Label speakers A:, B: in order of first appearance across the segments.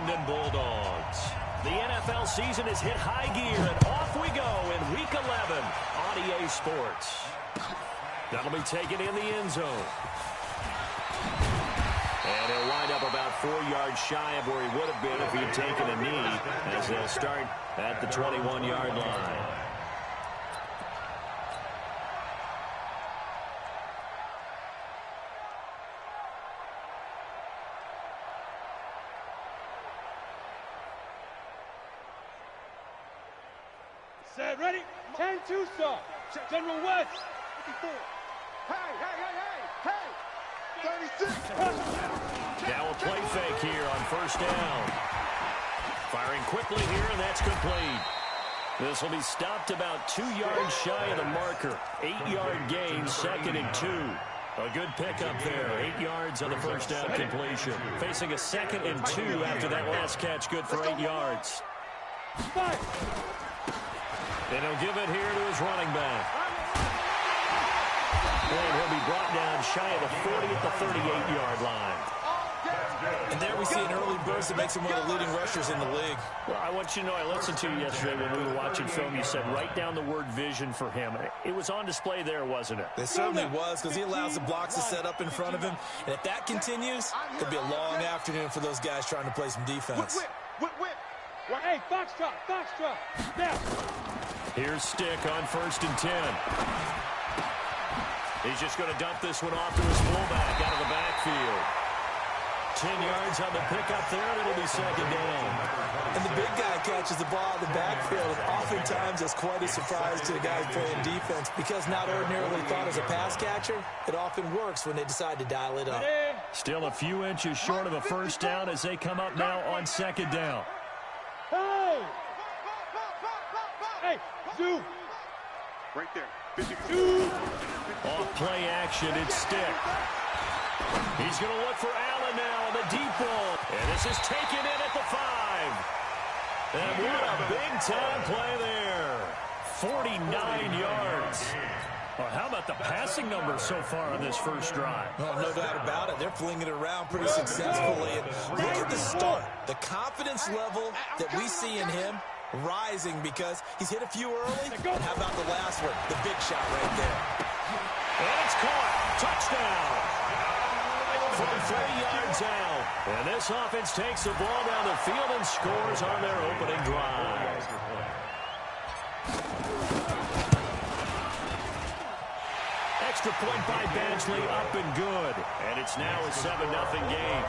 A: London Bulldogs. The NFL season has hit high gear, and off we go in Week 11 on EA Sports. That'll be taken in the end zone. And he'll wind up about 4 yards shy of where he would have been if he had taken a knee, as they'll start at the 21-yard line.
B: Set, ready? 10-2, sir. General West. 54. Hey. 36.
A: Now a play fake here on first down. Firing quickly here, and that's complete. This will be stopped about 2 yards shy of the marker. 8-yard gain, 2nd and 2. A good pickup there. 8 yards on the first down completion. Facing a 2nd and 2 after that last catch, good for 8 yards. And he'll give it here to his running back. And he'll be brought down shy of the 40 at the 38-yard line.
C: And there we see an early burst that makes him one of the leading rushers in the league.
A: Well, I want you to know, I listened to you yesterday when we were watching film. You said write down the word vision for him. It was on display there, wasn't it?
C: It certainly was, because he allows the blocks to set up in front of him. And if that continues, it could be a long afternoon for those guys trying to play some defense.
B: Whip. Hey, Foxtrot. Now.
A: Here's Stick on 1st and 10. He's just going to dump this one off to his fullback out of the backfield. 10 yards on the pickup there, and it'll be 2nd down.
C: And the big guy catches the ball in the backfield, and oftentimes it's quite a surprise to the guys playing defense, because not ordinarily thought as a pass catcher, it often works when they decide to dial it up.
A: Still a few inches short of a first down as they come up now on 2nd down.
B: Hey, Zoo.
D: Right there. 52.
A: Off play action, it's Stick. He's going to look for Allen now on the deep ball. And this is taken in at the 5. And what a big-time play there. 49 yards. Well, how about the passing numbers so far on this first drive?
C: Well, no doubt about it. They're flinging it around pretty successfully. And look at the start. The confidence level that we see in him rising, because he's hit a few early. And how about the last one? The big shot right there.
A: And it's caught. Touchdown. From 30 yards out. And this offense takes the ball down the field and scores on their opening drive. Extra point by Badgley, up and good. And it's now a 7-0 game.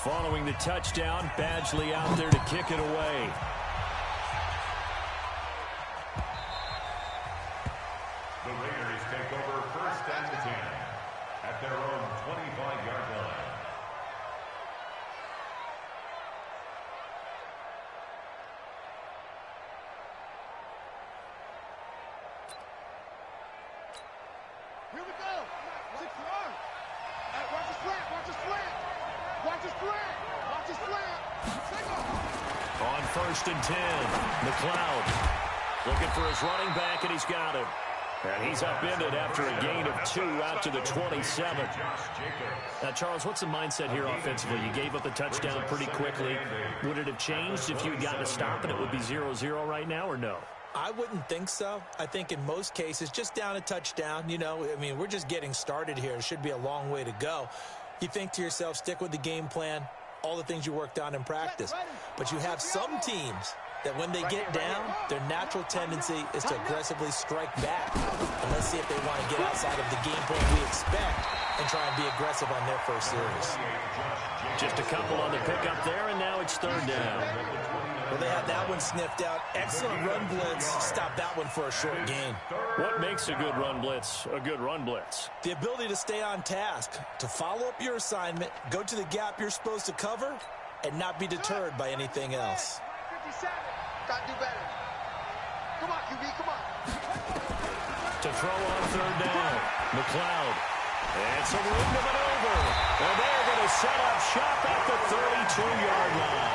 A: Following the touchdown, Badgley out there to kick it away.
E: The Raiders take over 1st and 10 at their own 25-yard line.
D: Here we go. 6 yards. Hey, watch the slant. Watch the slant. Watch the slant. Watch the slant. Take off.
A: On 1st and 10, McLeod looking for his running back, and he's got him. And he's upended after a gain of 2 out to the 27. Now, Charles, what's the mindset here offensively? You gave up the touchdown pretty quickly. Would it have changed if you had gotten a stop and it would be 0-0 right now, or no?
C: I wouldn't think so. I think in most cases, just down a touchdown, you know, I mean, we're just getting started here. It should be a long way to go. You think to yourself, stick with the game plan, all the things you worked on in practice. But you have some teams that when they get down, their natural tendency is to aggressively strike back. And let's see if they want to get outside of the game plan we expect and try and be aggressive on their first series.
A: Just a couple on the pickup there, and now it's 3rd down.
C: Well, they had that one sniffed out. Excellent run blitz. Stop that one for a short gain.
A: What makes a good run blitz a good run blitz?
C: The ability to stay on task, to follow up your assignment, go to the gap you're supposed to cover, and not be deterred by anything else.
D: 57. Gotta do better. Come on, QB, come on.
A: To throw on 3rd down, McLeod. And some room to maneuver. And they're going to set shop at the 32-yard line.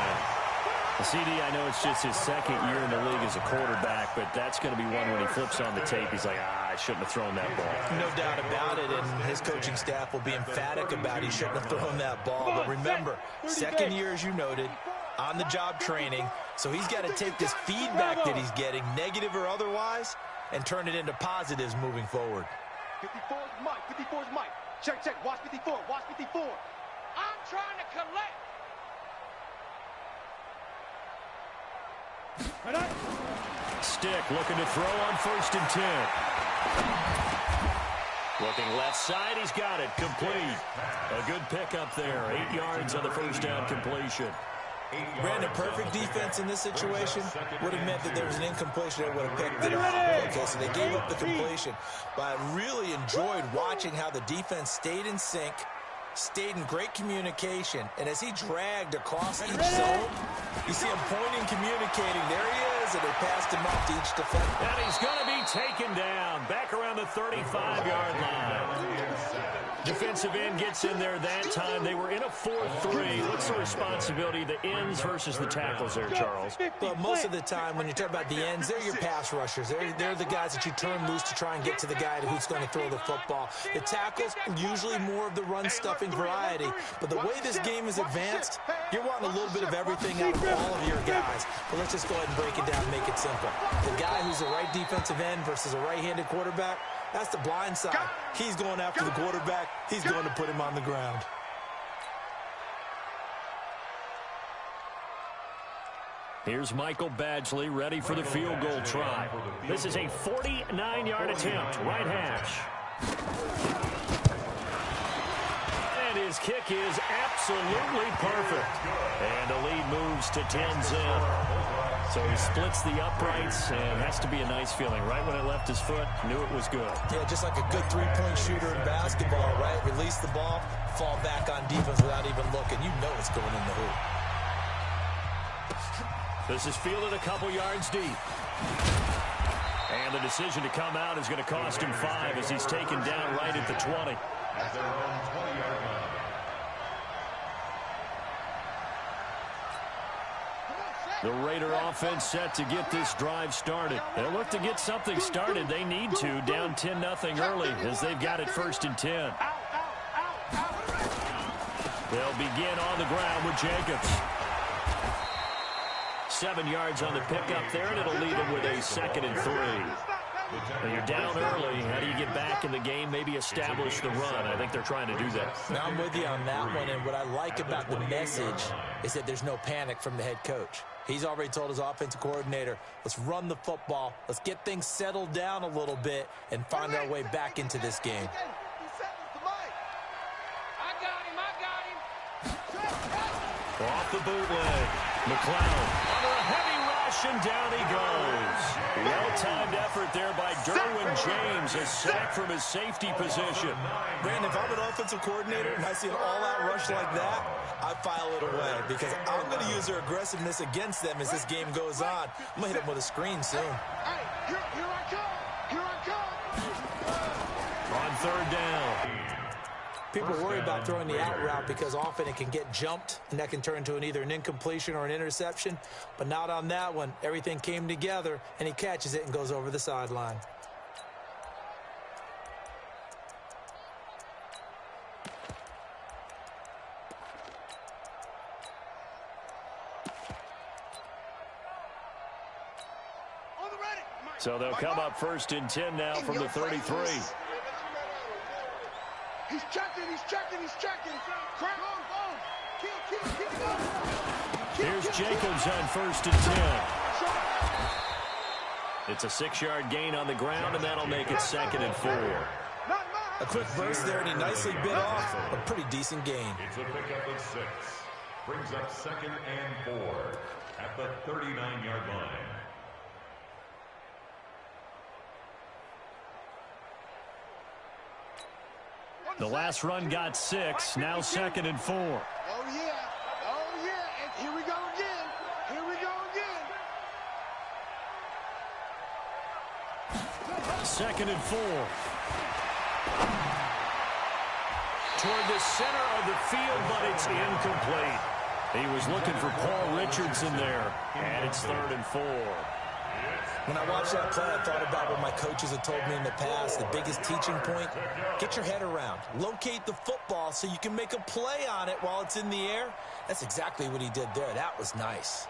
A: CD, I know it's just his second year in the league as a quarterback, but that's going to be one when he flips on the tape. He's like, I shouldn't have thrown that ball.
C: No doubt about it, and his coaching staff will be emphatic about he shouldn't have thrown that ball. But remember, second year, as you noted, on-the-job training, so he's got to take this feedback that he's getting, negative or otherwise, and turn it into positives moving forward.
D: 54 is Mike. 54 is Mike. Check, check. Watch 54. Watch 54. I'm trying to collect.
A: Stick looking to throw on 1st and 10. Looking left side, he's got it. Complete. A good pickup there. 8 yards on the first down completion.
C: Brandon, perfect defense in this situation would have meant that there was an incompletion that would have picked it off. Okay, so they gave up the completion. But I really enjoyed watching how the defense stayed in sync, stayed in great communication, and as he dragged across each zone, you see him pointing, communicating. There he is, and they passed him off to each defender.
A: And he's going to be taken down back around the 35-yard line. Defensive end gets in there that time. They were in a 4-3. What's the responsibility of the ends versus the tackles there, Charles?
C: But most of the time, when you talk about the ends, they're your pass rushers. They're the guys that you turn loose to try and get to the guy who's going to throw the football. The tackles, usually more of the run-stuffing variety. But the way this game is advanced, you're wanting a little bit of everything out of all of your guys. But let's just go ahead and break it down and make it simple. The guy who's the right defensive end versus a right-handed quarterback, that's the blind side. He's going after the quarterback. He's going to put him on the ground.
A: Here's Michael Badgley ready for the field goal try. This is a 49-yard attempt, right hash. And his kick is absolutely perfect. And the lead moves to 10-zip. So he splits the uprights, and has to be a nice feeling. Right when it left his foot, knew it was good.
C: Yeah, just like a good three-point shooter in basketball, right? Release the ball, fall back on defense without even looking. You know it's going in the hoop.
A: This is fielded a couple yards deep. And the decision to come out is going to cost him 5 as he's taken down right at the 20.
E: At their own 20-yard line.
A: The Raider offense set to get this drive started. They'll look to get something started. They need to, down 10-0 early as they've got it 1st and 10. They'll begin on the ground with Jacobs. 7 yards on the pickup there, and it'll lead them with a 2nd and 3. When you're down early, how do you get back in the game, maybe establish the run? I think they're trying to do that.
C: Now I'm with you on that one, and what I like about the message is that there's no panic from the head coach. He's already told his offensive coordinator, let's run the football, let's get things settled down a little bit, and find our way back into this game.
A: Off the bootleg, McLeod under a heavy rush, and down he goes. Well-timed effort there by Derwin James, a sack from his safety position.
C: Brandon, if I'm an offensive coordinator and I see an all-out rush like that, I file it away because I'm going to use their aggressiveness against them as this game goes on. I'm going to hit them with a screen soon.
D: Hey, here I come. Here I come.
A: On 3rd down.
C: People worry about throwing the out route because often it can get jumped, and that can turn into either an incompletion or an interception. But not on that one. Everything came together, and he catches it and goes over the sideline.
A: So they'll come up 1st and 10 now from the 33.
D: He's checking. Crack on. Keep going.
A: Here's Jacobs on 1st and 10. It's a 6-yard gain on the ground, and that'll make it 2nd and 4.
C: A quick burst there, and he nicely bit off a pretty decent gain.
E: It's a pickup of 6. Brings up 2nd and 4 at the 39-yard line.
A: The last run got 6, now 2nd and 4.
D: Oh, yeah. And here we go again.
A: 2nd and 4. toward the center of the field, but it's incomplete. He was looking for Paul Richardson there, and it's 3rd and 4.
C: When I watched that play, I thought about what my coaches had told me in the past. The biggest teaching point, get your head around. Locate the football so you can make a play on it while it's in the air. That's exactly what he did there. That was nice.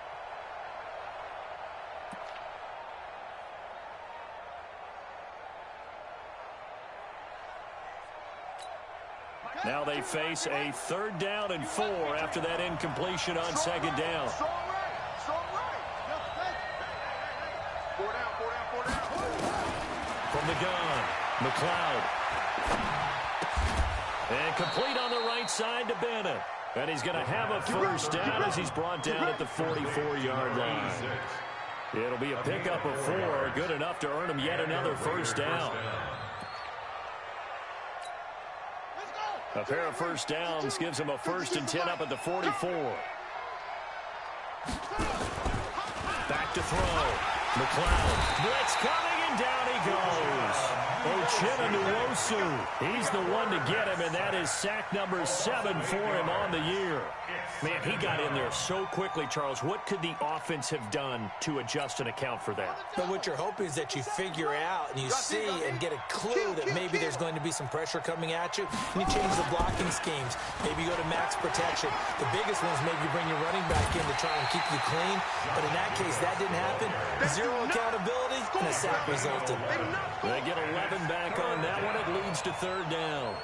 A: Now they face a 3rd down and 4 after that incompletion on 2nd down. From the gun, McLeod. And complete on the right side to Bennett. And he's going to have a 1st down as he's brought down at the 44-yard line. It'll be a pickup of 4, good enough to earn him yet another 1st down. A pair of 1st downs gives him a 1st and 10 up at the 44. Back to throw. McLeod. Blitz coming, and down he goes. Uchenna Nwosu. He's the one to get him, and that is sack number 7 for him on the year. Man, he got in there so quickly, Charles. What could the offense have done to adjust and account for that?
C: But what you're hoping is that you figure out and you see and get a clue that maybe there's going to be some pressure coming at you, and you change the blocking schemes. Maybe you go to max protection. The biggest one is maybe you bring your running back in to try and keep you clean. But in that case, that didn't happen. 0 accountability, and a sack resulted.
A: They get 11 back on that one. It leads to 3rd down.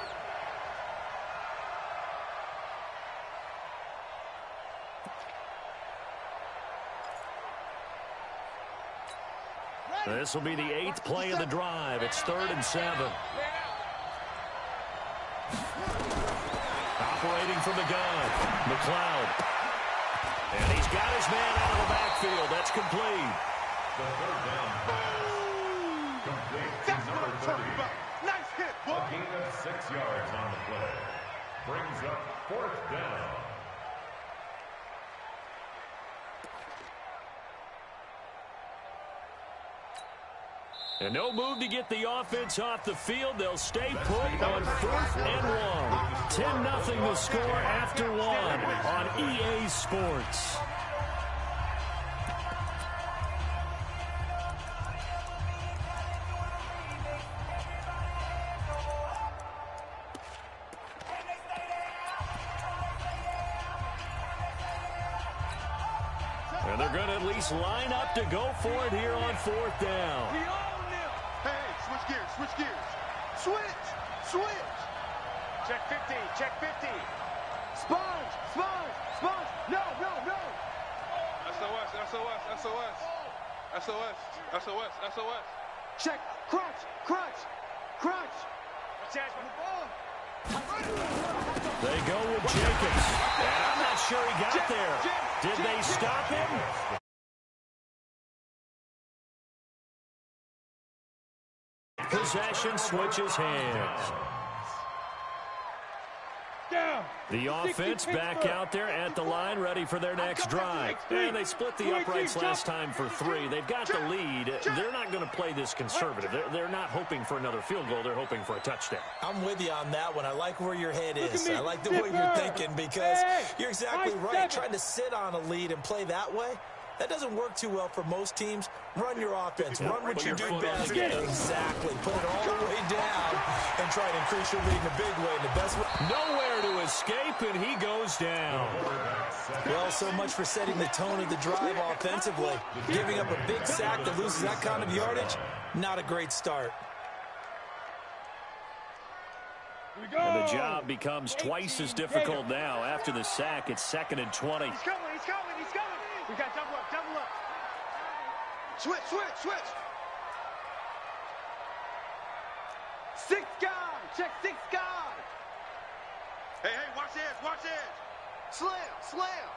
A: This will be the 8th play of the drive. It's 3rd and 7. Operating from the gun, McLeod. And he's got his man out of the backfield. That's complete.
E: The 3rd down pass. Complete to number 30.
D: Nice hit, boy.
E: A gain of 6 yards on the play. Brings up 4th down.
A: And no move to get the offense off the field. They'll stay put on 4th and 1. 10-0 the score after 1 on EA Sports. And they're going to at least line up to go for it here on 4th down.
D: Hey, switch gears, switch gears. Switch, switch.
B: Check 50, check 50.
D: Sponge, sponge, sponge. No, no, no.
F: SOS, SOS, SOS. SOS, SOS, SOS.
D: Check, crunch, crunch, crunch.
B: Attachment.
A: They go with Jacobs. And I'm not sure he got there. Did they stop him? Possession switches hands. The offense back out there at the line, ready for their next drive. And they split the uprights last time for 3. They've got the lead. They're not going to play this conservative. They're not hoping for another field goal. They're hoping for a touchdown.
C: I'm with you on that one. I like where your head is. I like the way you're thinking because you're exactly right. Trying to sit on a lead and play that way, that doesn't work too well for most teams. Run your offense. Run what you do best. Exactly. Put it all the way down and try to increase your lead in a big way. And the best way.
A: Nowhere to escape, and he goes down.
C: Well, so much for setting the tone of the drive offensively. Giving up a big sack that loses that kind of yardage, not a great start.
A: And the job becomes twice as difficult now. After the sack, it's 2nd and 20.
B: He's coming, he's coming, he's coming. We got double up, double up.
D: Switch, switch, switch. 6 guard, check 6 guard.
F: Hey, hey, watch edge, watch edge.
D: Slam, slam.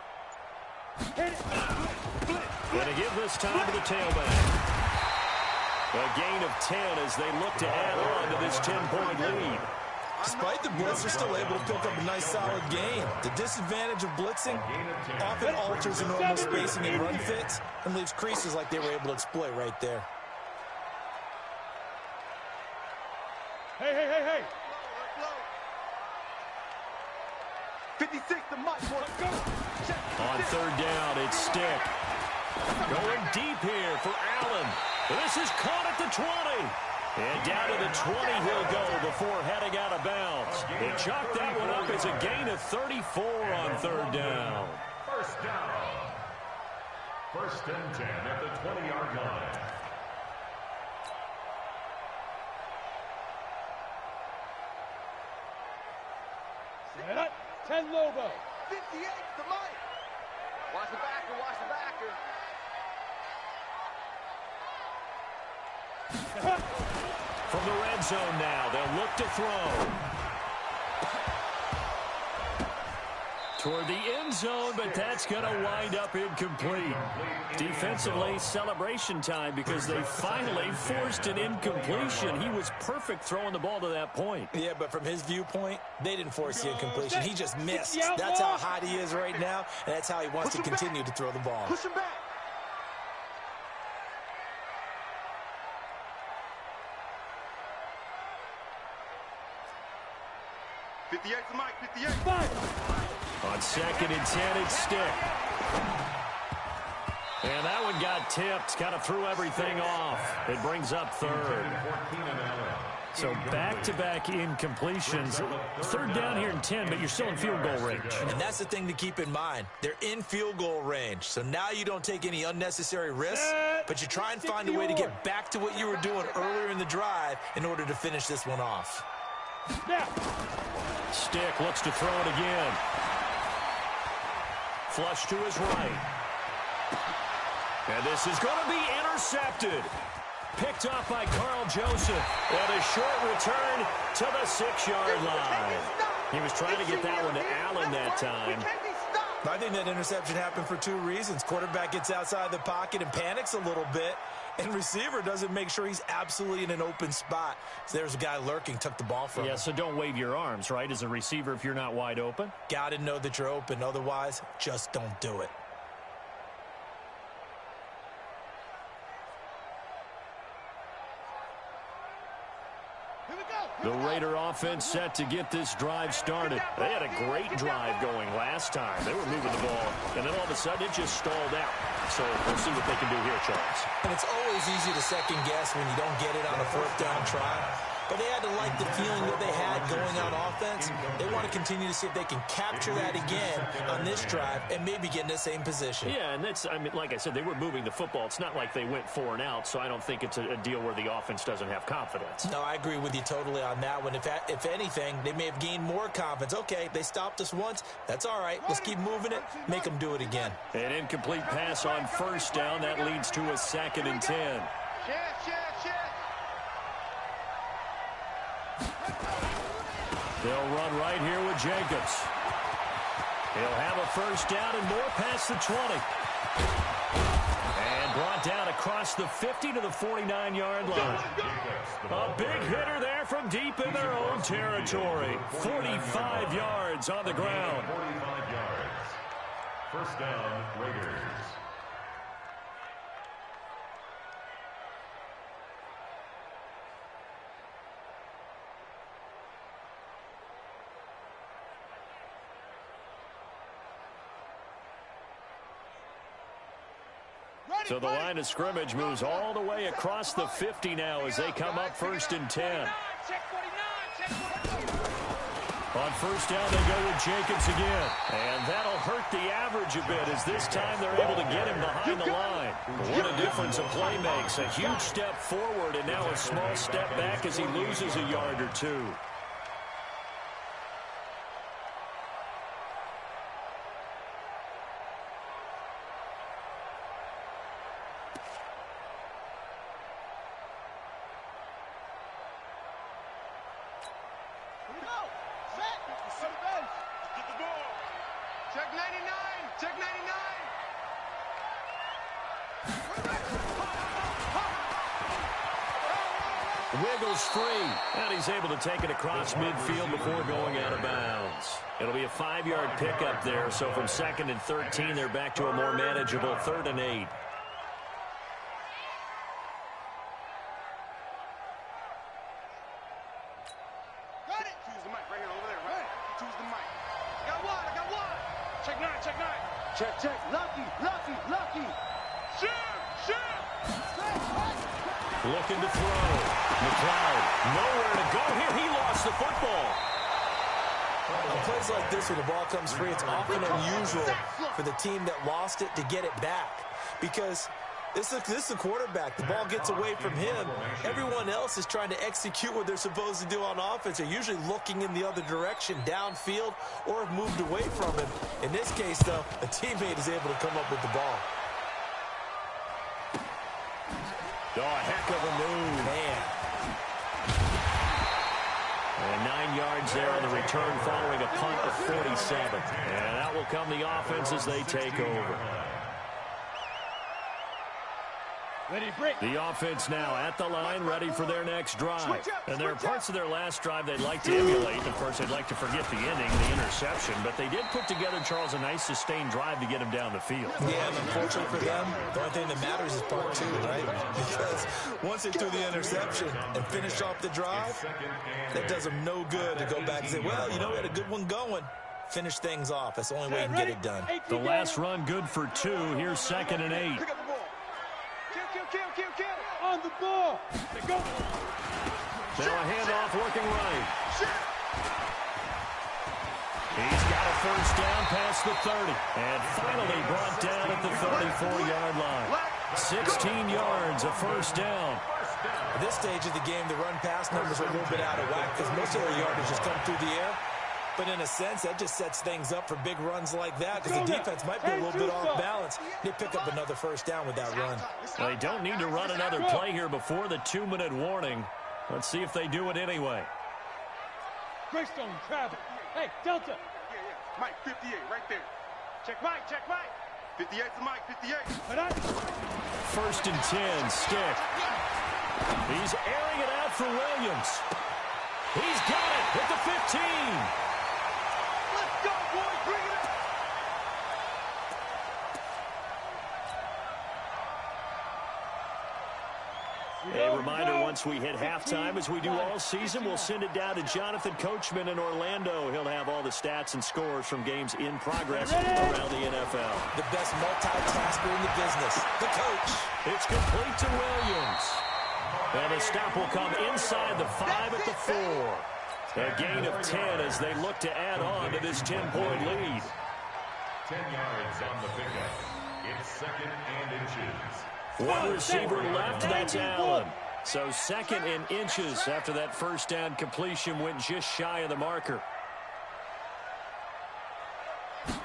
B: Hit it.
A: Going to give this time to the tailback. A gain of 10 as they look to add on to this 10-point lead.
C: Despite the blitz, they're still able to pick up a nice, solid gain. The disadvantage of blitzing often alters the normal spacing and run fits and leaves creases like they were able to exploit right there.
B: Hey, hey, hey, hey.
D: 56 to Mike.
A: On third down, it's Stick. Going deep here for Allen. This is caught at the 20. And down to the 20 he'll go before heading out of bounds. They chalk that one up as a gain of 34 on third down.
E: First down. First and 10 at the 20-yard line.
B: Set up. 10 Lobo.
D: 58 to Mike. Watch the backer, watch the backer.
A: From the red zone now, they'll look to throw. Toward the end zone, but that's going to wind up incomplete. Defensively, celebration time because they finally forced an incompletion. He was perfect throwing the ball to that point.
C: Yeah, but from his viewpoint, they didn't force the incompletion. He just missed. That's how hot he is right now, and that's how he wants to continue to throw the ball.
D: Push him back.
F: To Mike, 58.
A: On second and 10, it's Stick. And that one got tipped, kind of threw everything off. It brings up third. So back-to-back incompletions. Third down here in 10, but you're still in field goal range.
C: And that's the thing to keep in mind. They're in field goal range. So now you don't take any unnecessary risks, but you try and find a way to get back to what you were doing earlier in the drive in order to finish this one off.
A: Stick looks to throw it again. Flush to his right. And this is going to be intercepted. Picked off by Carl Joseph. And a short return to the 6-yard line. He was trying to get that one to Allen that time.
C: I think that interception happened for two reasons. Quarterback gets outside the pocket and panics a little bit, and receiver doesn't make sure he's absolutely in an open spot. So there's a guy lurking, took the ball from him.
A: Yeah, so don't wave your arms, right, as a receiver if you're not wide open.
C: Got to know that you're open. Otherwise, just don't do it.
A: The Raider offense set to get this drive started. They had a great drive going last time. They were moving the ball, and then all of a sudden it just stalled out. So we'll see what they can do here, Charles.
C: And it's always easy to second guess when you don't get it on a fourth down try. But they had to like the feeling that they had going on offense. They want to continue to see if they can capture that again on this drive and maybe get in the same position.
A: Yeah, and that's, I mean, like I said, they were moving the football. It's not like they went 4 and out, so I don't think it's a deal where the offense doesn't have confidence.
C: No, I agree with you totally on that one. If anything, they may have gained more confidence. Okay, they stopped us once. That's all right. Let's keep moving it. Make them do it again.
A: An incomplete pass on first down. That leads to a 2nd and 10. They'll run right here with Jacobs. He'll have a first down and more past the 20. And brought down across the 50 to the 49-yard line. A big hitter there from deep in their own territory. 45 yards on the ground.
E: 45 yards. First down, Raiders.
A: So the line of scrimmage moves all the way across the 50 now as they come up 1st and 10. On first down, they go with Jacobs again. And that'll hurt the average a bit as this time they're able to get him behind the line. What a difference a play makes. A huge step forward and now a small step back as he loses a yard or two.
F: Check 99. Check 99.
A: Wiggles free, and he's able to take it across midfield before going out of bounds. It'll be a 5-yard pickup there, so from 2nd and 13, they're back to a more manageable 3rd and 8.
F: Choose the mic right here, over there, right? Choose the mic. Got one. check nine.
D: Check, check. Lucky, lucky, lucky.
F: Shoot.
A: Looking to throw. McLeod, nowhere to go here. He lost the football.
C: On plays like this where the ball comes free, it's often unusual for the team that lost it to get it back. Because this is the quarterback. The ball gets away from him. Everyone else is trying to execute what they're supposed to do on offense. They're usually looking in the other direction, downfield, or have moved away from him. In this case, though, a teammate is able to come up with the ball.
A: Oh, a heck of a move.
C: Man.
A: And 9 yards there on the return following a punt of 47. And that will come the offense as they take over.
B: Ready, break.
A: The offense now at the line, ready for their next drive. And there are parts of their last drive they'd like to emulate. Of course, they'd like to forget the ending, the interception. But they did put together, Charles, a nice sustained drive to get him down the field.
C: Yeah, and unfortunately for them, the only thing that matters is part two, right? Because once they threw the interception and finished off the drive, that does them no good to go back and say, well, you know, we had a good one going. Finish things off. That's the only way you can get it done.
A: The last run good for 2. Here's 2nd and 8.
F: Pick up the ball. Kill.
B: On the ball. Go.
A: Now a handoff working right. He's got a first down past the 30. And finally brought down at the 34-yard line. 16 yards, a first down.
C: At this stage of the game, the run-pass numbers are a little bit out of whack because most of their yardage just come through the air. But in a sense, that just sets things up for big runs like that because the defense might be a little bit off balance. They pick up another first down with that run.
A: Well, they don't need to run another play here before the 2-minute warning. Let's see if they do it anyway.
B: Greystone, travel. Hey, Delta.
F: Yeah. Mike, 58, right there. Check Mike. 58's Mike, 58.
A: First and 10, Stick. He's airing it out for Williams. He's got it at the 15.
F: Let's go, boys. Bring it up.
A: A reminder, once we hit halftime, as we do all season, we'll send it down to Jonathan Coachman in Orlando. He'll have all the stats and scores from games in progress around the NFL.
C: The best multitasker in the business, the coach.
A: It's complete to Williams. And the stop will come inside the 5 at the 4. A gain of 10 as they look to add on to this 10-point lead.
E: 10 yards on the pickup. It's 2nd and inches.
A: One receiver left, that's Allen. So 2nd and inches after that first down completion went just shy of the marker.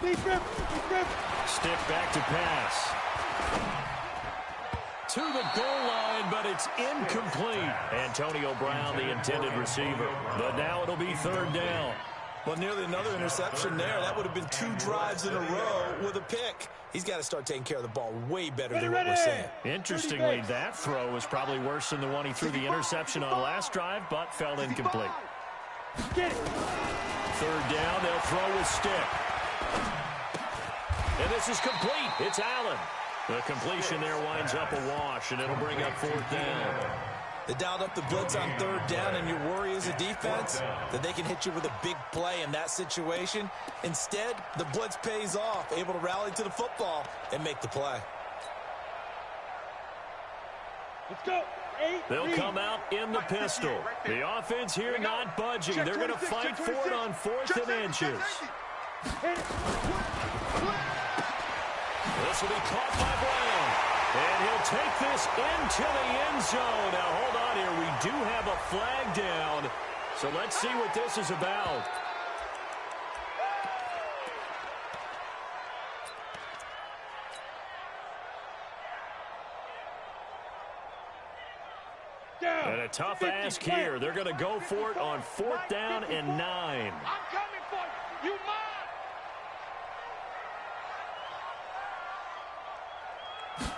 A: Stick back to pass. To the goal line, but it's incomplete. Antonio Brown, the intended receiver. But now it'll be 3rd down.
C: Well, nearly another interception there. That would have been 2 drives in a row with a pick. He's got to start taking care of the ball way better than what we're saying.
A: Interestingly, that throw was probably worse than the one he threw the interception on last drive, but fell incomplete. 3rd down, they'll throw with Stick. And this is complete. It's Allen. The completion there winds up a wash, and it'll bring up 4th down.
C: They dialed up the blitz on 3rd down, and your worry as a defense that they can hit you with a big play in that situation. Instead, the blitz pays off, able to rally to the football and make the play.
B: Let's go.
A: They'll come out in the pistol. The offense here not budging. They're going to fight for it on 4th and inches. This will be caught by Brown. And he'll take this into the end zone. Now, hold on here. We do have a flag down. So let's see what this is about. And a tough ask here. They're going to go for it on 4th down and 9.
F: I'm coming for you. You mine.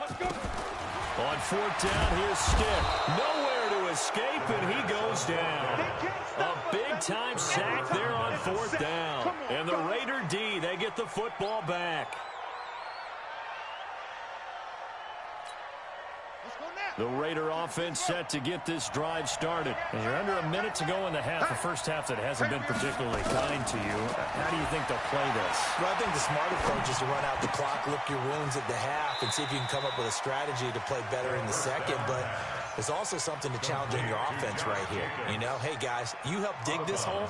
B: Let's go.
A: On 4th down, here's Stick. Nowhere to escape, and he goes down. A big-time sack there on 4th down. And the Raider D, they get the football back.
D: Let's go now.
A: The Raider offense set to get this drive started. And you're under a minute to go in the half, a first half that hasn't been particularly kind to you. How do you think they'll play this?
C: Well, I think the smart approach is to run out the clock, lick your wounds at the half, and see if you can come up with a strategy to play better in the second. But there's also something to challenge in your offense right here. You know, hey, guys, you help dig this hole.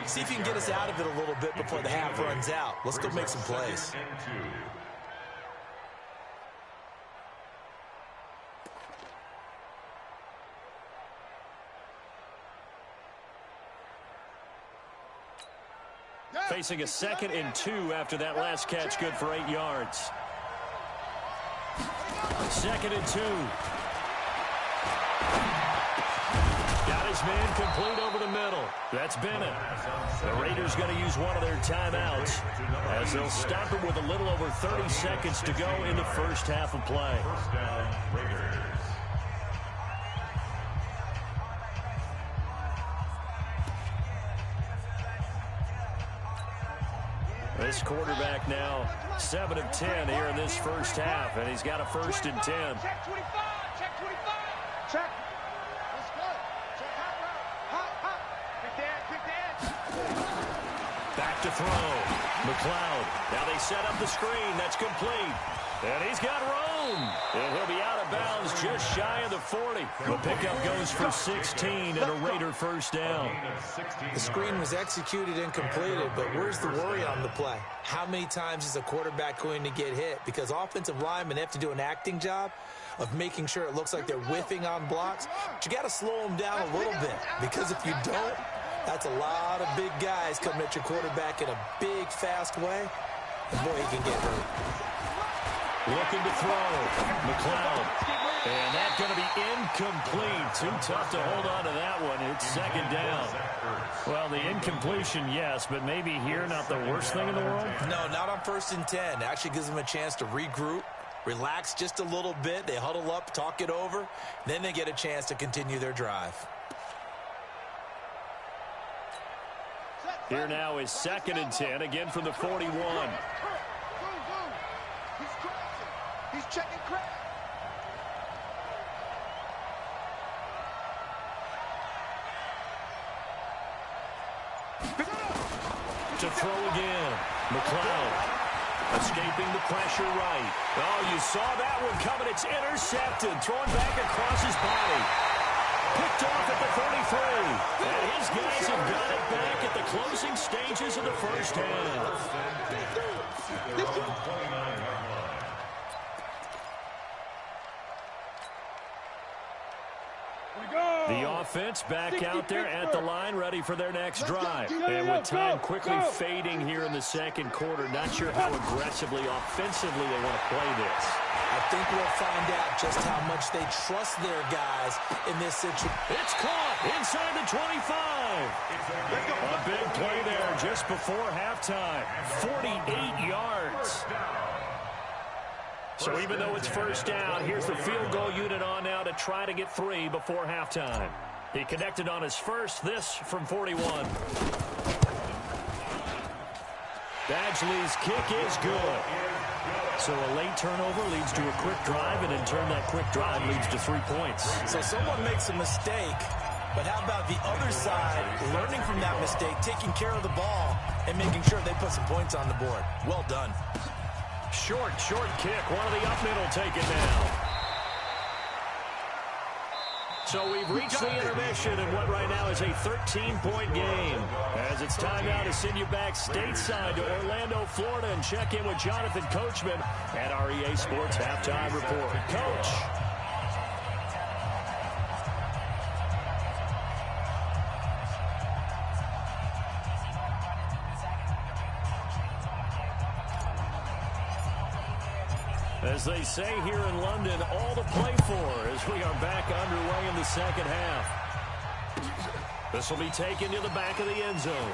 C: See if you can get us out of it a little bit before the half runs out. Let's go make some plays.
A: Facing a 2nd and 2 after that last catch, good for 8 yards. 2nd and 2. Got his man complete over the middle. That's Bennett. The Raiders going to use one of their timeouts as they'll stop it with a little over 30 seconds to go in the first half of play.
E: First down, Raiders.
A: This quarterback now 7 of 10 here in this first half, and he's got a 1st and 10.
D: Check 25. Check 25. Check. Let's go. Check hot route. Hot. Quick dad.
A: Back to throw. McLeod. Now they set up the screen. That's complete. And he's got room. And he'll be out of bounds just shy of the 40. The pickup goes for 16 and a Raider first down.
C: The screen was executed and completed, but where's the worry on the play? How many times is a quarterback going to get hit? Because offensive linemen have to do an acting job of making sure it looks like they're whiffing on blocks. But you got to slow them down a little bit, because if you don't, that's a lot of big guys coming at your quarterback in a big, fast way. And boy, he can get hurt.
A: Looking to throw. McLeod. And that's going to be incomplete. Too tough to hold on to that one. It's 2nd down. Well, the incompletion, yes, but maybe here not the worst thing in the world?
C: No, not on 1st and 10. Actually gives them a chance to regroup, relax just a little bit. They huddle up, talk it over. Then they get a chance to continue their drive.
A: Here now is 2nd and 10, again from the 41.
D: He's checking crack.
A: To throw again. McLeod escaping the pressure right. Oh, you saw that one coming. It's intercepted. Thrown back across his body. Picked off at the 33. And his guys have got it back at the closing stages of the first half. The offense back out there at the line, ready for their next drive. And with time quickly fading here in the second quarter, not sure how aggressively, offensively they want to play this.
C: I think we'll find out just how much they trust their guys in this situation.
A: It's caught inside the 25. A big play there just before halftime. 48 yards. So even though it's first down, here's the field goal unit on now to try to get 3 before halftime. He connected on his first, this from 41. Badgley's kick is good. So a late turnover leads to a quick drive, and in turn that quick drive leads to 3 points.
C: So someone makes a mistake, but how about the other side learning from that mistake, taking care of the ball, and making sure they put some points on the board? Well done.
A: Short kick. One of the up middle taken now. So we've reached the intermission in what right now is a 13-point game. As it's time now to send you back stateside to Orlando, Florida, and check in with Jonathan Coachman at our EA Sports Halftime Report. Coach. As they say here in London, all to play for as we are back underway in the second half. This will be taken to the back of the end zone.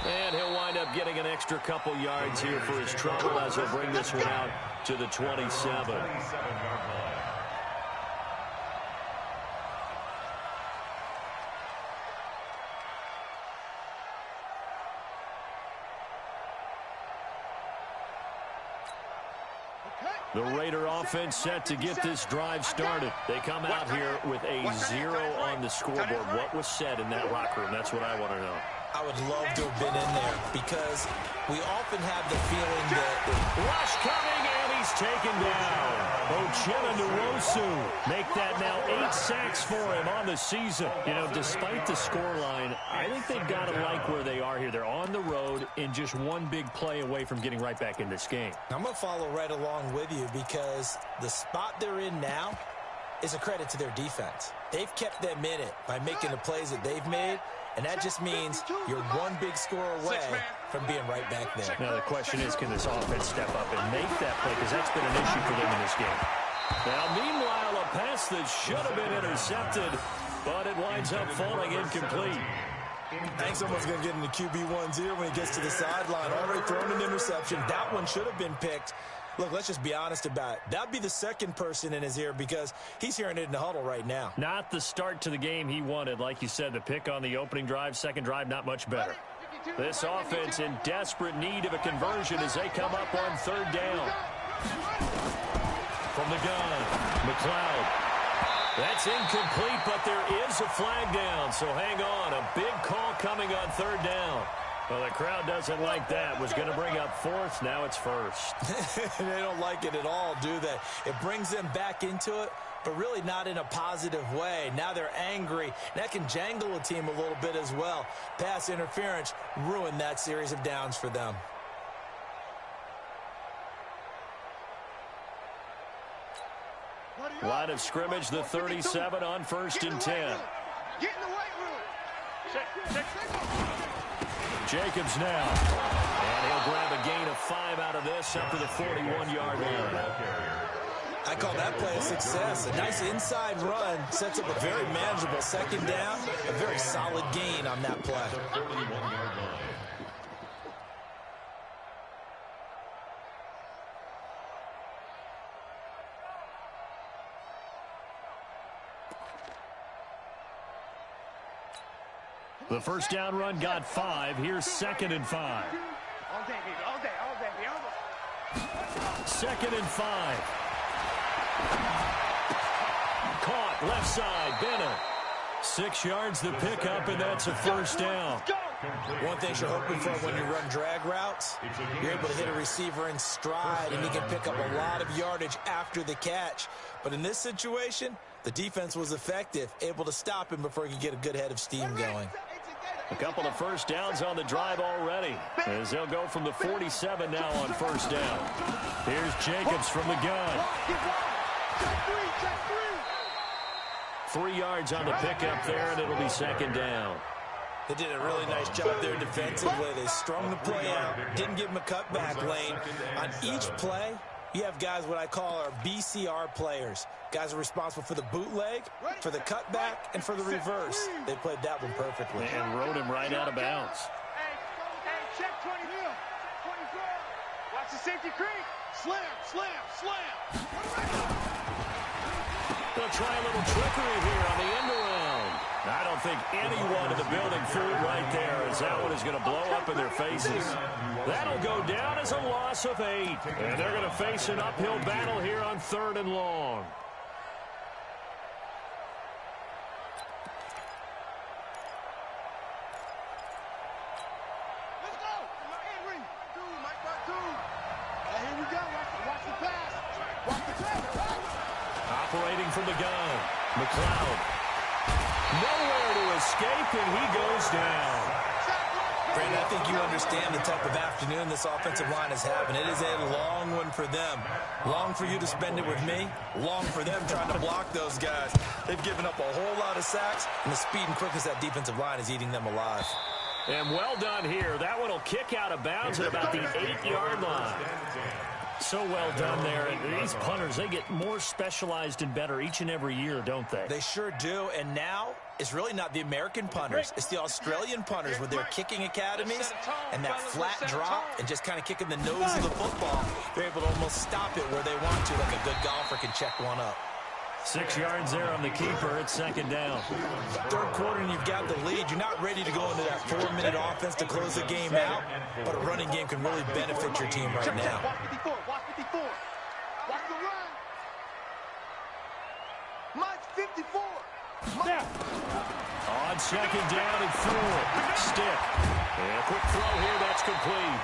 A: And he'll wind up getting an extra couple yards here for his trouble as he'll bring this one out to the 27. The Raider offense set to get this drive started. They come out here with a 0 on the scoreboard. What was said in that locker room? That's what I want to know.
C: I would love to have been in there because we often have the feeling that...
A: Rush coming, and he's taken down. Uchenna Nwosu make that now 8 sacks for him on the season. You know, despite the scoreline, I think they've got to like where they are here. They're on the road and just one big play away from getting right back in this game.
C: I'm going to follow right along with you because the spot they're in now is a credit to their defense. They've kept them in it by making the plays that they've made. And that just means you're one big score away from being right back there.
A: Now, the question is, can this offense step up and make that play? Because that's been an issue for them in this game. Now, meanwhile, a pass that should have been intercepted, but it winds up falling incomplete.
C: Hank's almost going to get into QB1's ear when he gets to the sideline. Already thrown an interception. That one should have been picked. Look, let's just be honest about it. That'd be the second person in his ear because he's hearing it in the huddle right now.
A: Not the start to the game he wanted. Like you said, the pick on the opening drive, second drive, not much better. This offense in desperate need of a conversion as they come up on third down. From the gun, McLeod. That's incomplete, but there is a flag down, so hang on. A big call coming on third down. Well, the crowd doesn't like that. Was going to bring up fourth. Now it's first.
C: They don't like it at all, do they? It brings them back into it, but really not in a positive way. Now they're angry. That can jangle a team a little bit as well. Pass interference ruined that series of downs for them.
A: Line of scrimmage, the 37 on 1st and 10.
D: Get in the weight room.
A: Jacobs now. And he'll grab a gain of 5 out of this up to the 41-yard line.
C: I call that play a success. A nice inside run sets up a very manageable second down. A very solid gain on that play.
A: The first down run got 5. Here's 2nd and 5.
F: All day, baby. All day, all day, baby.
A: 2nd and 5. Caught left side. Bennett. 6 yards the pickup, and that's a first down.
C: One thing you're hoping for when you run drag routes, you're able to hit a receiver in stride, and he can pick up a lot of yardage after the catch. But in this situation, the defense was effective, able to stop him before he could get a good head of steam going.
A: A couple of first downs on the drive already, as they'll go from the 47 now on first down. Here's Jacobs from the gun. 3 yards on the pickup there, and it'll be 2nd down.
C: They did a really nice job there defensively. They strung the play out, didn't give him a cutback lane. On each play, you have guys what I call our BCR players. Guys are responsible for the bootleg, for the cutback, and for the reverse. They played that one perfectly.
A: And rode him right out of bounds.
F: Hey, check 20 here. 24. Watch the safety creep.
D: Slam, slam, slam.
A: They'll try a little trickery here on the end around. I don't think anyone in the building fooled right there, as that one is going to blow up in their faces. That'll go down as a loss of 8. And they're going to face an uphill battle here on 3rd and long.
D: Let's go. Henry. Dude, Mike, dude. Here we go. Watch the pass. Watch the pass.
A: Operating from the gun. McLeod. Nowhere to escape, and he goes down.
C: Brandon, I think you understand the type of afternoon this offensive line is having. It is a long one for them. Long for you to spend it with me. Long for them trying to block those guys. They've given up a whole lot of sacks, and the speed and quickness of that defensive line is eating them alive.
A: And well done here. That one will kick out of bounds at about the 8-yard line. So well done there. And these punters, they get more specialized and better each and every year, don't they?
C: They sure do. And now it's really not the American punters. It's the Australian punters with their kicking academies and that flat drop and just kind of kicking the nose of the football. They're able to almost stop it where they want to, like a good golfer can check one up.
A: 6 yards there on the keeper. It's 2nd down.
C: Third quarter and you've got the lead. You're not ready to go into that 4-minute offense to close the game out, but a running game can really benefit your team right now.
F: Watch 54. Watch 54.
D: Watch the run. Mike's 54.
B: Snap.
A: On second down and 4. Stick. And a quick throw here. That's complete.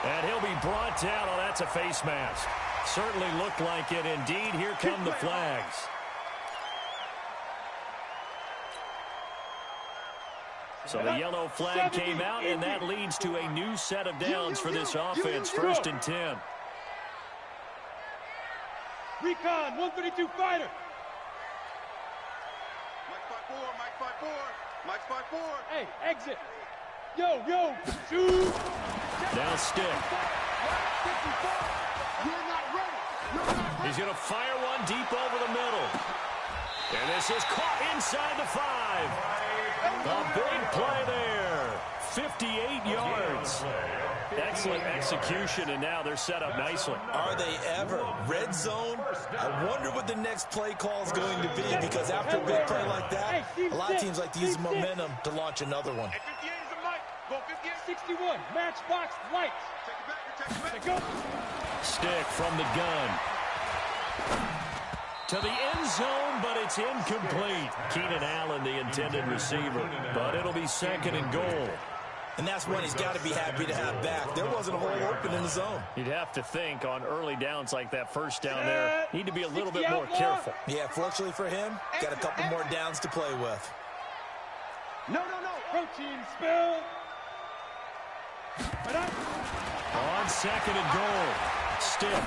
A: And he'll be brought down. Oh, that's a face mask. Certainly looked like it. Indeed, here come the flags. So the yellow flag came out, and that leads to a new set of downs for this offense. 1st and 10.
B: Recon, 132 fighter.
F: Mike 5-4, Mike 5-4, Mike 5-4.
B: Hey, exit. Yo, shoot.
A: Now Stick.
D: You're not ready. You're not ready.
A: He's going to fire one deep over the middle. And this is caught inside the 5. A big play there. 58 yards. Excellent execution, and now they're set up nicely.
C: Are they ever? Red zone? I wonder what the next play call is going to be, because after a big play like that, a lot of teams like to use the momentum to launch another one.
F: At 58 is a Mike. Go 58.
B: 61, matchbox lights.
F: Take it back.
B: Go.
A: Stick from the gun. To the end zone, but it's incomplete. Keenan Allen, the intended receiver. But it'll be 2nd and goal.
C: And that's one he's got to be happy to have back. There wasn't a hole open in the zone.
A: You'd have to think on early downs like that, first down there, need to be a little bit more careful.
C: Yeah, fortunately for him, got a couple more downs to play with.
B: No. Protein spill.
A: On 2nd and goal. Stick.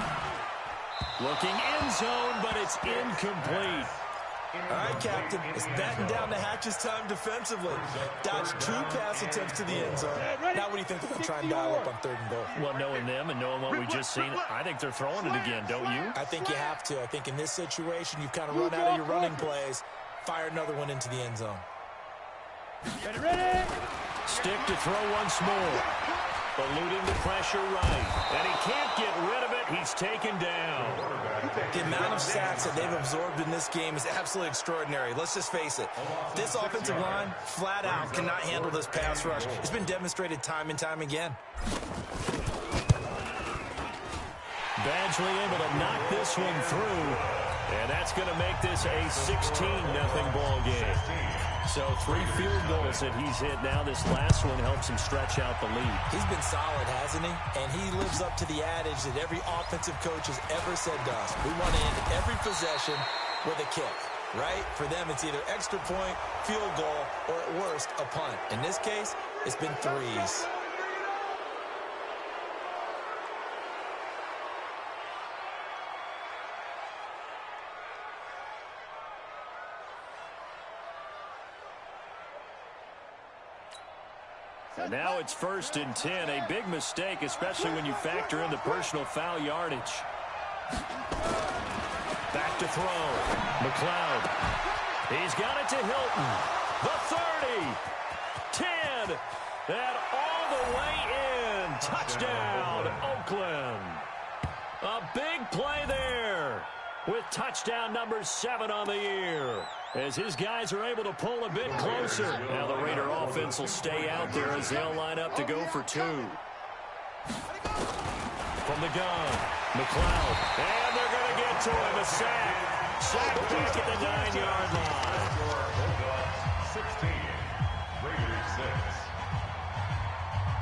A: Looking end zone, but it's incomplete.
C: All right, Captain, it's batten down the hatches time defensively. Dodged 2 pass attempts to the end zone. Now what do you think they're going to try and dial up on 3rd and goal?
A: Well, knowing them and knowing what we just seen, I think they're throwing it again, don't you?
C: I think you have to. I think in this situation, you've kind of run out of your running plays. Fire another one into the end zone.
B: Ready.
A: Stick to throw once more. Eluding the pressure right. And he can't get rid of it. He's taken down.
C: The amount of sacks that they've absorbed in this game is absolutely extraordinary. Let's just face it. This offensive line, flat out, cannot handle this pass rush. It's been demonstrated time and time again.
A: Badgley able to knock this one through. And that's going to make this a 16-0 ball game. So 3 field goals that he's hit now. This last one helps him stretch out the lead.
C: He's been solid, hasn't he? And he lives up to the adage that every offensive coach has ever said to us. We want to end every possession with a kick, right? For them, it's either extra point, field goal, or at worst, a punt. In this case, it's been 3s.
A: And now it's 1st and 10. A big mistake, especially when you factor in the personal foul yardage. Back to throw. McLeod. He's got it to Hilton. The 30. 10. And all the way in. Touchdown, Oakland. A big play there with touchdown number 7 on the year, as his guys are able to pull a bit closer. Now the Raider offense will stay out there as they'll line up to go for 2. From the gun, McLeod. And they're going to get to him. A sack. Sack back at the 9-yard line.
E: 16, Raiders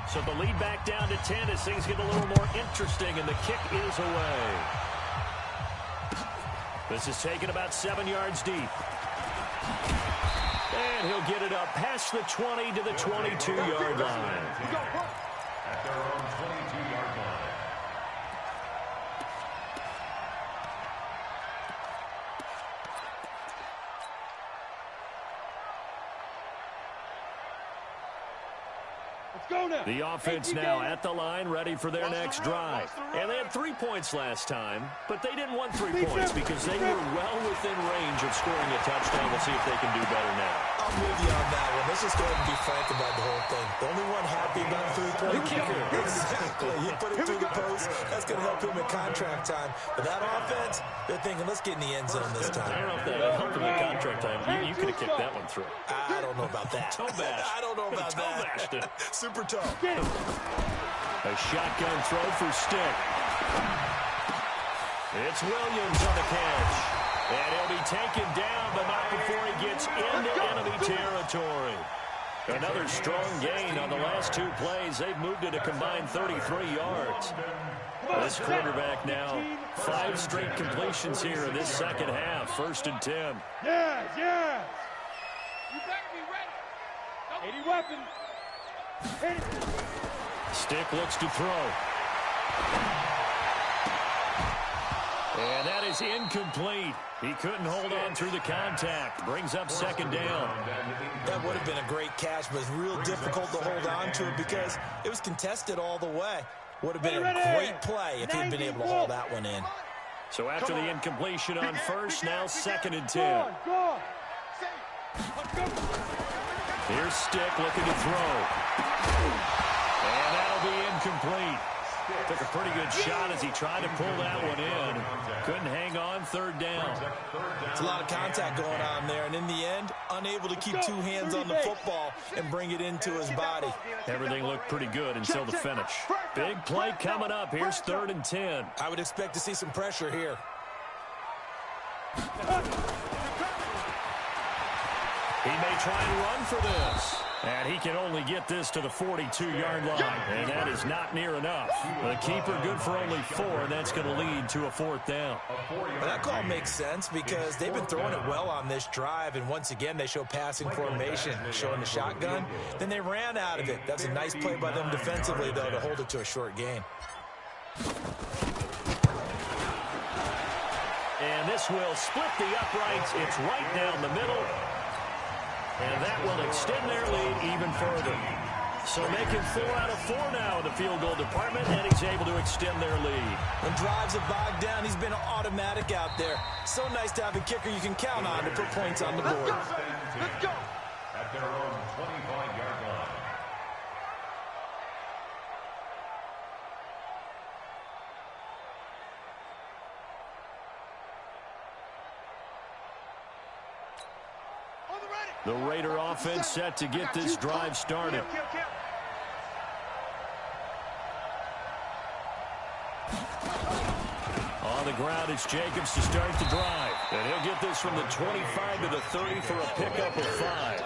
E: 6.
A: So the lead back down to 10 as things get a little more interesting, and the kick is away. This is taken about 7 yards deep. And he'll get it up past the 20 to the 22-yard line.
E: At their own 22-yard line.
B: Go now.
A: The offense now at the line, ready for their next drive. And they had 3 points last time, but they didn't want 3 points because they were well within range of scoring a touchdown. We'll see if they can do better now.
C: I'm with you on that one. Let's just go ahead and be frank about the whole thing. The only one happy about 3-point kicker. Exactly. You put it through the post. That's going to help him at contract time. But that offense, they're thinking, let's get in the end zone this time.
A: I don't know if that helped him at contract time. You could have kicked that one through.
C: I don't know about that.
A: Toe bash.
C: I don't know about
A: Toe bashed it.
C: that. Super toe.
A: A shotgun throw for Stick. It's Williams on the catch. And he'll be taken down, but not before he gets into enemy territory. Another strong gain on the last 2 plays. They've moved it a combined 33 yards. This quarterback now, 5 straight completions here in this second half. 1st and 10.
B: Yes, yes. You better be ready. 80 weapons.
A: Stick looks to throw. And that is incomplete. He couldn't hold on through the contact. Brings up 2nd down.
C: That would have been a great catch, but it's real difficult to hold on to it because it was contested all the way. Would have been a great play if he'd been able to haul that one in.
A: So after the incompletion on 1st, now 2nd and 10.
B: Go on.
A: Here's Stick looking to throw. And that'll be incomplete. Took a pretty good shot as he tried to pull that one in. Couldn't hang on 3rd down.
C: It's a lot of contact going on there, and in the end, unable to keep 2 hands on the football and bring it into his body.
A: Everything looked pretty good until the finish. Big play coming up. Here's 3rd and 10.
C: I would expect to see some pressure here.
A: He may try and run for this. And he can only get this to the 42-yard line. And that is not near enough. The keeper good for only 4, and that's going to lead to a 4th down.
C: Well, that call makes sense because they've been throwing it well on this drive. And once again, they show passing formation, showing the shotgun. Then they ran out of it. That's a nice play by them defensively, though, to hold it to a short gain.
A: And this will split the uprights. It's right down the middle. And that will extend their lead even further. So making 4 out of 4 now in the field goal department, and he's able to extend their lead.
C: When drives are bogged down, he's been automatic out there. So nice to have a kicker you can count on to put points on the board.
D: Let's go.
E: At their own 25-yard line.
A: The Raider offense set to get this drive started. On the ground, it's Jacobs to start the drive. And he'll get this from the 25 to the 30 for a pickup of 5.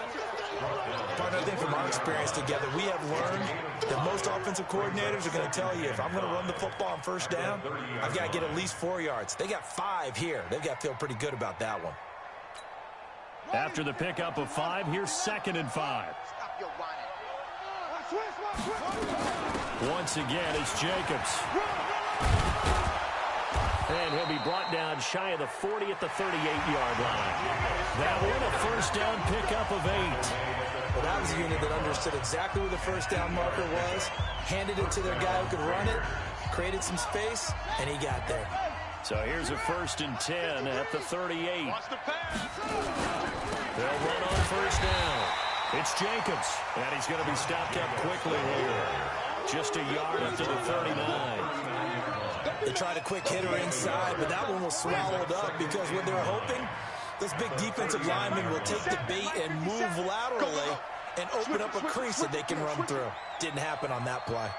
C: Partner, I think from our experience together, we have learned that most offensive coordinators are going to tell you, if I'm going to run the football on 1st down, I've got to get at least 4 yards. They got 5 here. They've got to feel pretty good about that one.
A: After the pickup of 5, here's 2nd and 5.
D: Stop your running.
A: Once again, it's Jacobs. And he'll be brought down shy of the 40 at the 38-yard line. That one, a 1st down pickup of 8.
C: Well, that was a unit that understood exactly where the 1st down marker was, handed it to their guy who could run it, created some space, and he got there.
A: So here's a 1st and 10 at the 38. They'll run on 1st down. It's Jacobs, and he's going to be stopped up quickly here. Just a yard up to the 39.
C: They tried a quick hitter inside, but that one was swallowed up because what they were hoping, those big defensive linemen will take the bait and move laterally and open up a crease that they can run through. Didn't happen on that play.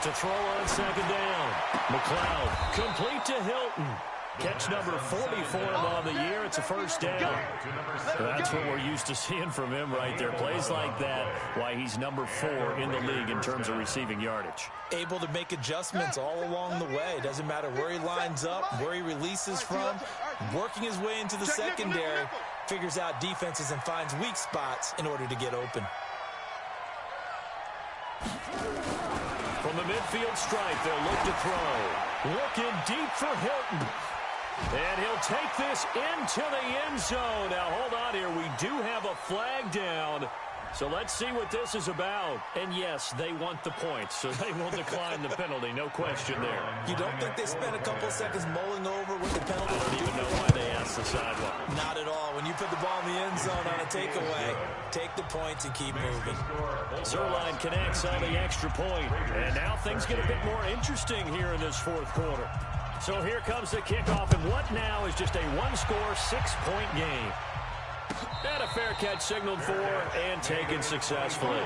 A: To throw on 2nd down. McLeod complete to Hilton. Catch number 44 on the year. It's a 1st down. That's what we're used to seeing from him right there. Plays like that, why he's number 4 in the league in terms of receiving yardage.
C: Able to make adjustments all along the way. Doesn't matter where he lines up, where he releases from. Working his way into the secondary. Figures out defenses and finds weak spots in order to get open.
A: From the midfield stripe, they'll look to throw. Looking deep for Hilton. And he'll take this into the end zone. Now, hold on here. We do have a flag down. So let's see what this is about. And, yes, they want the points, so they will decline the penalty. No question there.
C: You don't think they spent a couple seconds mulling over what the penalty?
A: I don't even know why they asked the sideline.
C: Not at all. When you put the ball in the end zone on a takeaway, take the points and keep moving.
A: Zerline connects on the extra point. And now things get a bit more interesting here in this 4th quarter. So here comes the kickoff, and what now is just a 1-score, 6-point game. And a fair catch signaled for and taken successfully.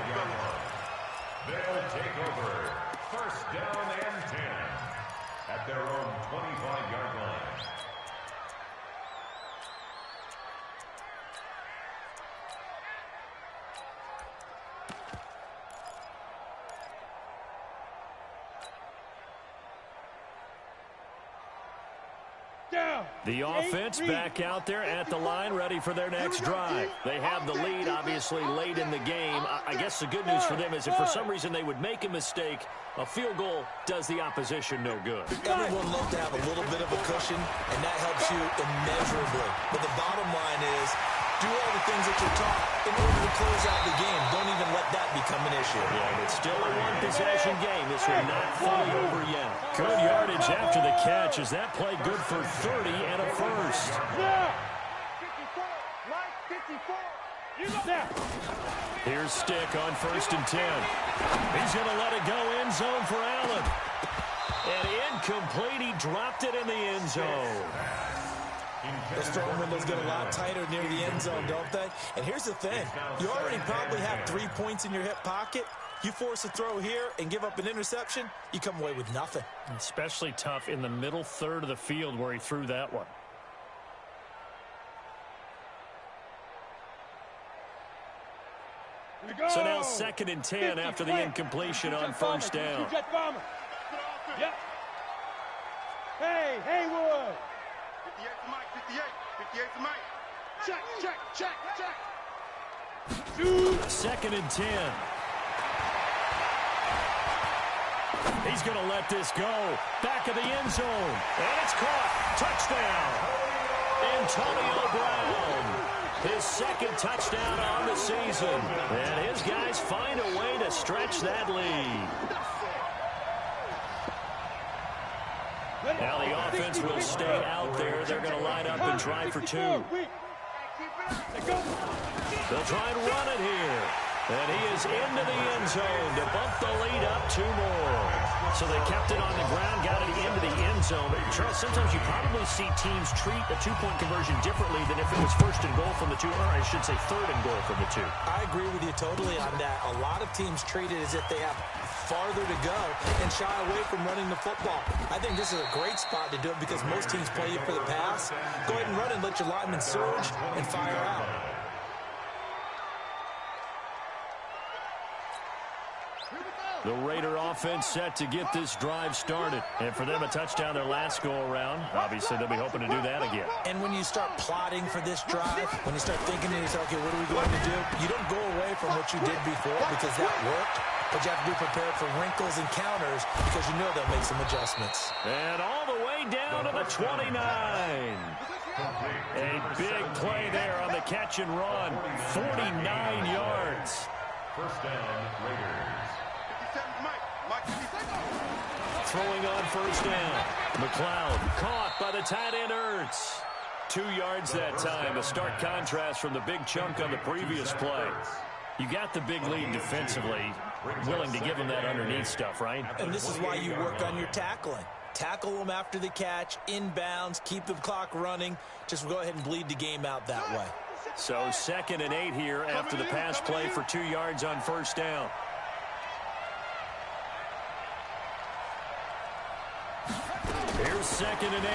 E: They'll take over down and 10 at their own 25-yard line.
A: The offense back out there at the line, ready for their next drive. They have the lead, obviously, late in the game. I guess the good news for them is if for some reason they would make a mistake, a field goal does the opposition no good.
C: Everyone loves to have a little bit of a cushion, and that helps you immeasurably. But the bottom line is, do all the things that you're taught in order to close out the game. Don't even let that become an issue.
A: Yeah, it's still a one-possession game. This one not fully over yet. Good yardage after the catch. Is that play good for 30 and a first? Here's Stick on 1st and 10. He's going to let it go end zone for Allen. And incomplete. He dropped it in the end zone.
C: Those throwing windows get a lot tighter near the end zone, don't they? And here's the thing. You already probably have 3 points in your hip pocket. You force a throw here and give up an interception, you come away with nothing.
A: Especially tough in the middle third of the field where he threw that one. So now 2nd and 10 after the incompletion on 1st down.
B: Yep. Hey, Haywood.
F: 58 to Mike, 58. 58 to Mike. Check.
A: 2nd and 10. He's going to let this go. Back of the end zone. And it's caught. Touchdown. Antonio Brown. His 2nd touchdown on the season. And his guys find a way to stretch that lead. Now the offense will stay out there. They're going to line up and try for 2. They'll try and run it here. And he is into the end zone to bump the lead up 2 more. So they kept it on the ground, got it into the end zone. But Charles, sometimes you probably see teams treat a 2-point conversion differently than if it was 1st and goal from the 2, or I should say 3rd and goal from the 2.
C: I agree with you totally on that. A lot of teams treat it as if they have farther to go and shy away from running the football. I think this is a great spot to do it because most teams play you for the pass. Go ahead and run and let your linemen surge and fire out.
A: The Raider offense set to get this drive started. And for them, a touchdown their last go-around. Obviously, they'll be hoping to do that again.
C: And when you start plotting for this drive, when you start thinking to yourself, okay, what are we going to do? You don't go away from what you did before because that worked. But you have to be prepared for wrinkles and counters because you know they'll make some adjustments.
A: And all the way down to the 29. A big play there on the catch and run. 49 yards.
E: 1st down, Raiders.
F: 57 to Mike. Mike, 57.
A: Throwing on 1st down. McLeod caught by the tight end Ertz. 2 yards that time. A stark contrast from the big chunk on the previous play. You got the big lead defensively. Willing to give them that underneath stuff, right?
C: And this is why you work on your tackling. Tackle them after the catch, inbounds, keep the clock running. Just go ahead and bleed the game out that way.
A: So 2nd and 8 here after the pass play for 2 yards on 1st down. Here's 2nd and 8.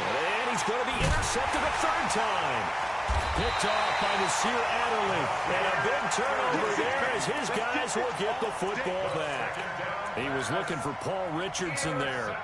A: And he's going to be intercepted a 3rd time. Picked off by Nasir Adderley. And a big turnover there as his guys will get the football back. He was looking for Paul Richardson there.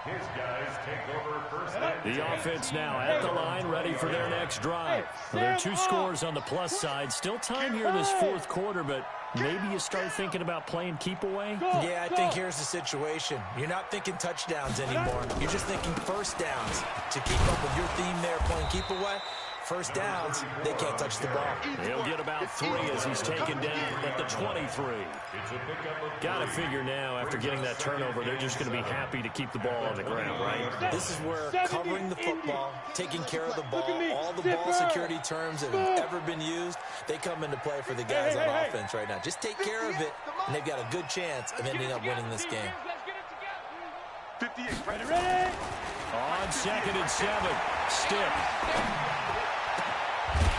E: His guys take over 1st and 10.
A: The offense now at the line, ready for their next drive. Well, there are 2 scores on the plus side. Still time here in this 4th quarter, but maybe you start thinking about playing keep away?
C: Yeah, I think here's the situation. You're not thinking touchdowns anymore. You're just thinking 1st downs. To keep up with your theme there, playing keep away, 1st downs, they can't touch the ball.
A: He'll get about 3 as he's taken down at the 23. Got to figure now, after getting that turnover, they're just going to be happy to keep the ball on the ground, right?
C: This is where covering the football, taking care of the ball, all the ball security terms that have ever been used, they come into play for the guys on offense right now. Just take care of it, and they've got a good chance of ending up winning this game.
F: 58.
B: Ready?
A: On 2nd and 7, Stick.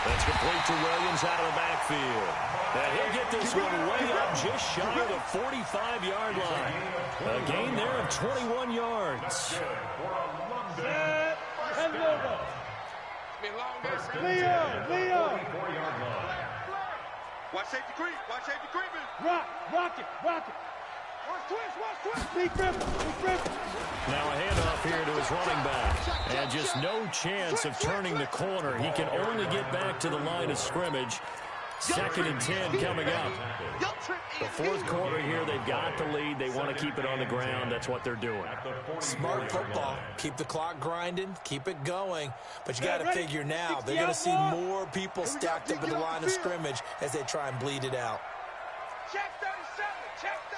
A: And It's complete to Williams out of the backfield. And he'll get this one way up just shy of the 45-yard line. A gain there of 21 yards.
B: Leo.
F: Watch safety creep. Watch safety creeping.
B: Rock it.
F: Watch twist.
B: Big Griffin.
A: Now a handoff here to his running back. And just no chance of turning the corner. He can only get back to the line of scrimmage. 2nd and 10 coming up. The fourth quarter here, they've got the lead. They want to keep it on the ground. That's what they're doing.
C: Smart football. Keep the clock grinding. Keep it going. But you got to figure now, they're going to see more people stacked up at the line of scrimmage as they try and bleed it out.
F: Check 37.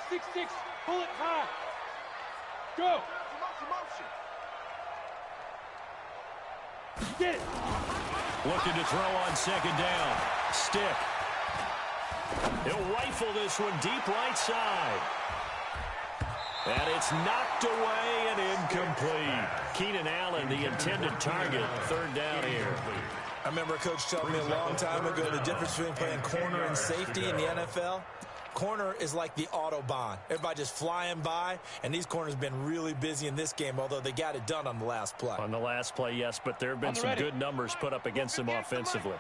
B: 6-6. Pull it high. Go. Get it.
A: Looking to throw on 2nd down. Stick. He'll rifle this one deep right side. And it's knocked away and incomplete. Keenan Allen, the intended target. 3rd down here.
C: I remember a coach telling me a long time ago the difference between playing corner and safety in the NFL. Corner is like the Autobahn. Everybody just flying by, and these corners have been really busy in this game, although they got it done on the last play.
A: On the last play, yes, but there have been some good numbers put up against them offensively.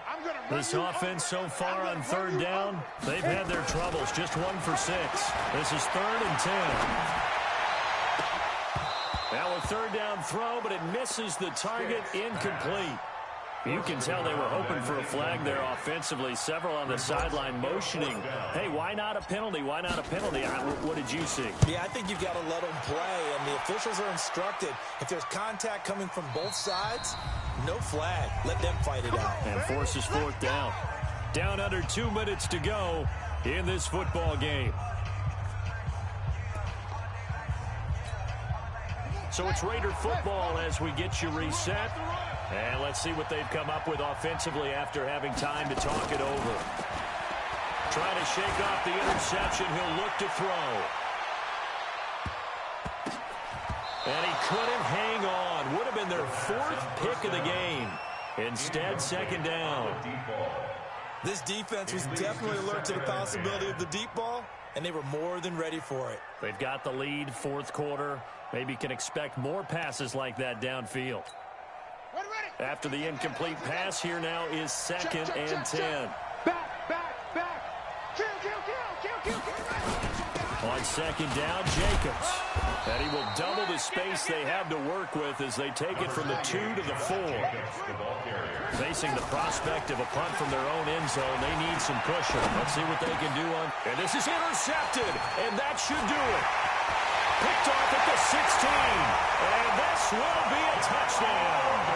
A: This offense so far on 3rd down, they've had their troubles. Just 1 for 6. This is 3rd and 10. Now a 3rd down throw, but it misses the target. Incomplete. You can tell they were hoping for a flag there offensively. Several on the sideline motioning. Hey, why not a penalty? Why not a penalty? What did you see?
C: Yeah, I think you've got to let them play, and the officials are instructed. If there's contact coming from both sides, no flag. Let them fight it out.
A: And forces 4th down. Down under 2 minutes to go in this football game. So it's Raider football as we get you reset. And let's see what they've come up with offensively after having time to talk it over. Trying to shake off the interception. He'll look to throw. And he couldn't hang on. Would have been their 4th pick of the game. Instead, 2nd down.
C: This defense was definitely alert to the possibility of the deep ball, and they were more than ready for it.
A: They've got the lead, 4th quarter. Maybe can expect more passes like that downfield. After the incomplete pass, here now is 2nd and 10.
F: Back. Kill.
A: On 2nd down, Jacobs. And he will double the space they have to work with as they take it from the 2 to the 4. Facing the prospect of a punt from their own end zone, they need some cushion. Let's see what they can do on. And this is intercepted, and that should do it. Picked off at the 16, and this will be a touchdown.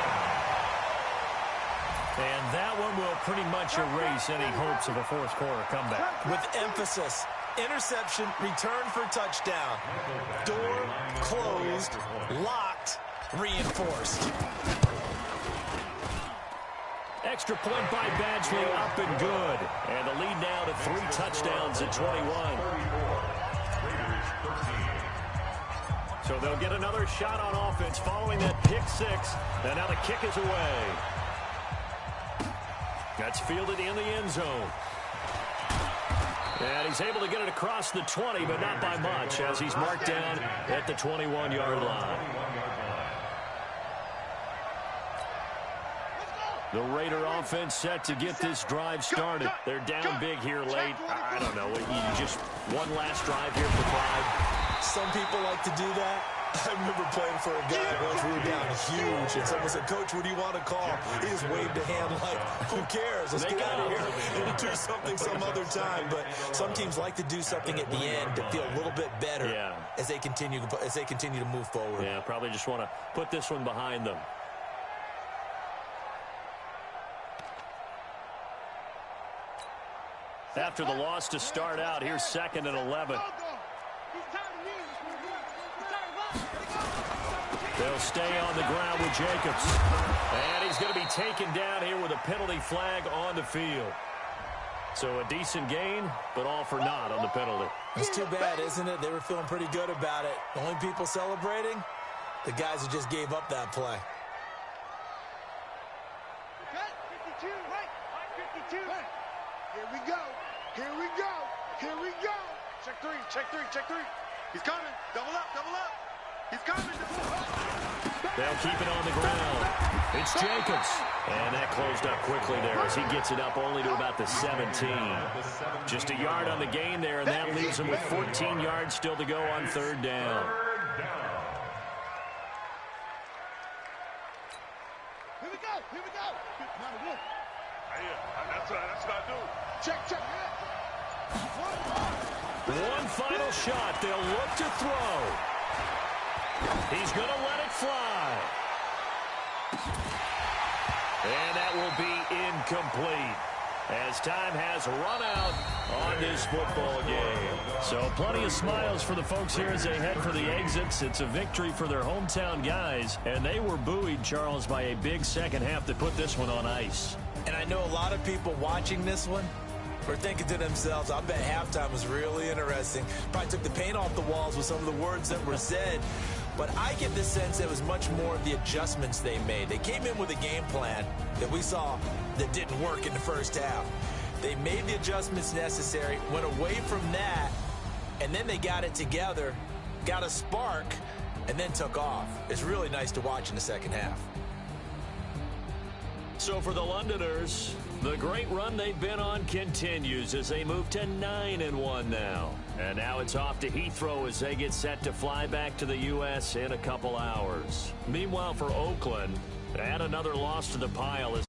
A: And that one will pretty much erase any hopes of a 4th quarter comeback.
C: With emphasis, interception, return for touchdown. Door closed, locked, reinforced.
A: Extra point by Badgley, up and good. And the lead now to 3 touchdowns at 21. So they'll get another shot on offense following that pick 6. And now the kick is away. That's fielded in the end zone. And he's able to get it across the 20, but not by much, as he's marked down at the 21-yard line. The Raider offense set to get this drive started. They're down big here late. I don't know. You just one last drive here for pride.
C: Some people like to do that. I remember playing for a guy once we were down huge, and someone said, "Coach, what do you want to call?" He just waved a hand like, "Who cares? Let's get out of here and do something some other time." But some teams like to do something at the end to feel a little bit better as they continue to move forward.
A: Yeah, probably just want to put this one behind them. After the loss to start out, here's 2nd and 11. They'll stay on the ground with Jacobs. And he's going to be taken down here with a penalty flag on the field. So a decent gain, but all for naught on the penalty.
C: It's too bad, isn't it? They were feeling pretty good about it. The only people celebrating, the guys who just gave up that play.
D: 2. Here we go. Here we go. Here we go.
F: Check 3, check 3, check 3. He's coming. Double up, double up. He's coming.
A: They'll keep it on the ground. It's Jacobs. And that closed up quickly there as he gets it up only to about the 17. Just a yard on the gain there, and that leaves him with 14 yards still to go on 3rd down.
D: Here we go. Here we go.
F: That's what I do.
D: Check, check.
A: One final shot. They'll look to throw. He's going to let it fly. And that will be incomplete as time has run out on this football game. So plenty of smiles for the folks here as they head for the exits. It's a victory for their hometown guys, and they were buoyed, Charles, by a big second half that put this one on ice.
C: And I know a lot of people watching this one were thinking to themselves, I bet halftime was really interesting. Probably took the paint off the walls with some of the words that were said. But I get the sense it was much more of the adjustments they made. They came in with a game plan that we saw that didn't work in the first half. They made the adjustments necessary, went away from that, and then they got it together, got a spark, and then took off. It's really nice to watch in the second half.
A: So for the Londoners, the great run they've been on continues as they move to 9-1 now. And now it's off to Heathrow as they get set to fly back to the U.S. in a couple hours. Meanwhile, for Oakland, add another loss to the pile as